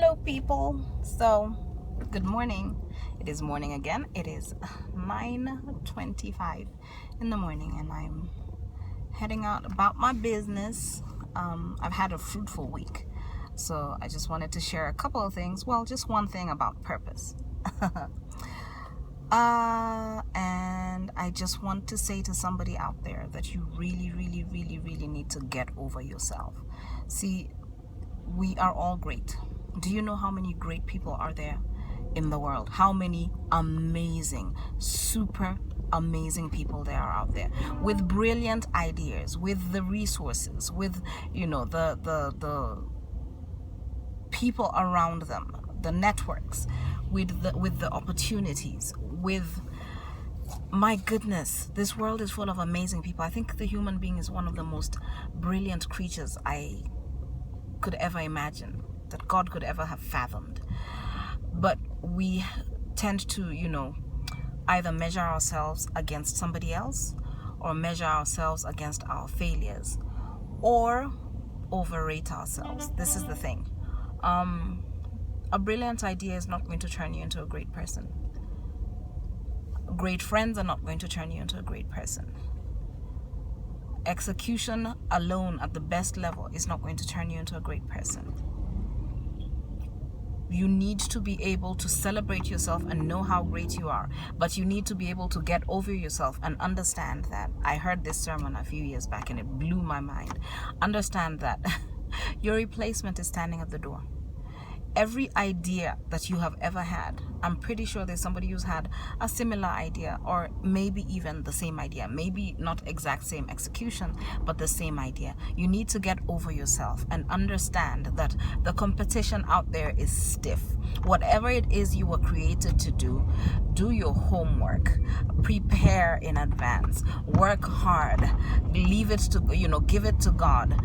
Hello people. So good morning. It is morning again. It is 9:25 in the morning and I'm heading out about my business. I've had a fruitful week, so I just wanted to share a couple of things. Well, just one thing about purpose. And I just want to say to somebody out there that you really need to get over yourself. See, we are all great. Do you know how many great people are there in the world? How many amazing, super amazing people there are out there with brilliant ideas, with the resources, with the people around them, the networks, with the opportunities, with, my goodness, this world is full of amazing people. I think the human being is one of the most brilliant creatures I could ever imagine, that God could ever have fathomed. But we tend to, either measure ourselves against somebody else, or measure ourselves against our failures, or overrate ourselves. This is the thing. A brilliant idea is not going to turn you into a great person. Great friends are not going to turn you into a great person. Execution alone at the best level is not going to turn you into a great person. You need to be able to celebrate yourself and know how great you are, but you need to be able to get over yourself and understand that. I heard this sermon a few years back and it blew my mind. Understand that your replacement is standing at the door. Every idea that you have ever had, I'm pretty sure there's somebody who's had a similar idea, or maybe even the same idea, maybe not exact same execution, but the same idea. You need to get over yourself and understand that the competition out there is stiff. Whatever it is you were created to do, do your homework, prepare in advance, work hard, leave it to, give it to God.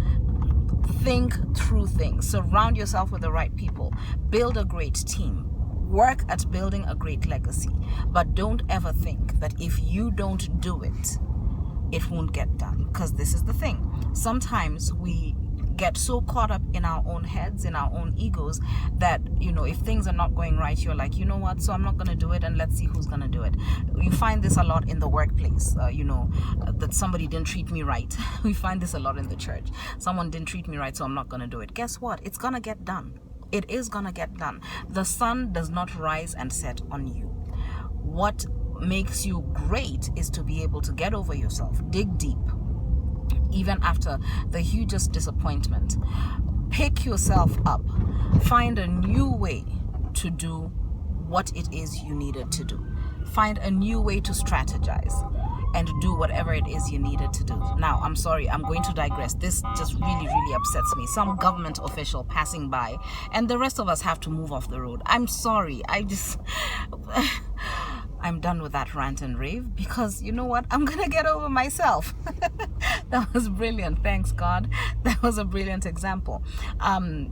Think through things. Surround yourself with the right people. Build a great team. Work at building a great legacy. But don't ever think that if you don't do it, it won't get done. Because this is the thing. Sometimes we get so caught up in our own heads, in our own egos, that, if things are not going right, you're like, you know what, so I'm not going to do it, and let's see who's going to do it. You find this a lot in the workplace, that somebody didn't treat me right. We find this a lot in the church. Someone didn't treat me right, so I'm not going to do it. Guess what? It's going to get done. It is going to get done. The sun does not rise and set on you. What makes you great is to be able to get over yourself, dig deep, even after the hugest disappointment. Pick yourself up. Find a new way to do what it is you needed to do. Find a new way to strategize and do whatever it is you needed to do. Now, I'm sorry, I'm going to digress. This just really upsets me. Some government official passing by and the rest of us have to move off the road. I'm sorry. I'm done with that rant and rave, because you know what? I'm going to get over myself. That was brilliant. Thanks, God. That was a brilliant example. I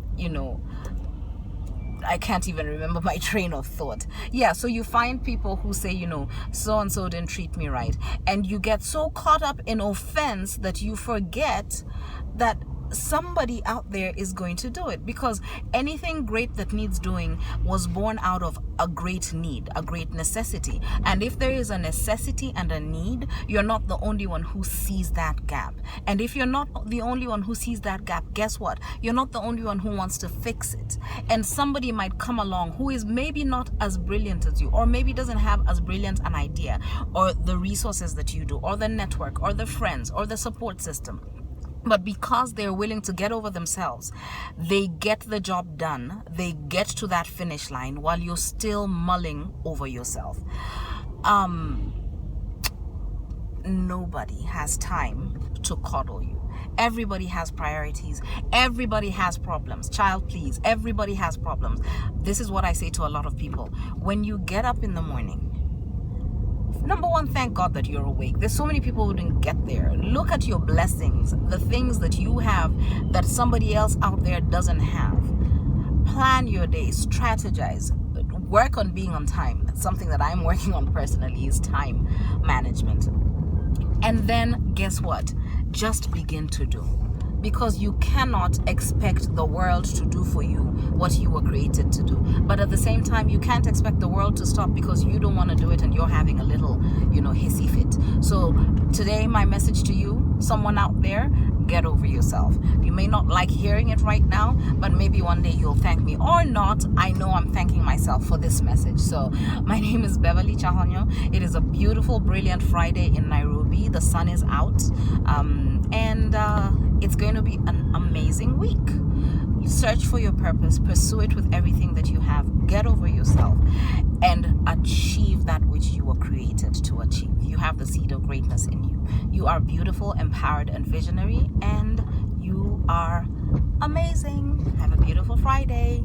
can't even remember my train of thought. Yeah, so you find people who say, so-and-so didn't treat me right. And you get so caught up in offense that you forget that somebody out there is going to do it, because anything great that needs doing was born out of a great need, a great necessity. And if there is a necessity and a need, you're not the only one who sees that gap. And if you're not the only one who sees that gap, guess what? You're not the only one who wants to fix it. And somebody might come along who is maybe not as brilliant as you, or maybe doesn't have as brilliant an idea, or the resources that you do, or the network, or the friends, or the support system. But because they're willing to get over themselves, they get the job done. They get to that finish line while you're still mulling over yourself. Nobody has time to coddle you. Everybody has priorities. Everybody has problems. Child, please. Everybody has problems. This is what I say to a lot of people. When you get up in the morning, number one, thank God that you're awake. There's so many people who didn't get there. Look at your blessings, the things that you have that somebody else out there doesn't have. Plan your day, strategize, work on being on time. That's something that I'm working on personally, is time management. And then guess what? Just begin to do. Because you cannot expect the world to do for you what you were created to do. But at the same time, you can't expect the world to stop because you don't want to do it and you're having a little, hissy fit. So today, my message to you, someone out there, get over yourself. You may not like hearing it right now, but maybe one day you'll thank me or not. I know I'm thanking myself for this message. So my name is Beverly Chahonyo. It is a beautiful, brilliant Friday in Nairobi. The sun is out, and it's going to be an amazing week. Search for your purpose, pursue it with everything that you have, get over yourself, and achieve that which you were created to achieve. You have the seed of greatness in you. You are beautiful, empowered, and visionary, and you are amazing. Have a beautiful Friday.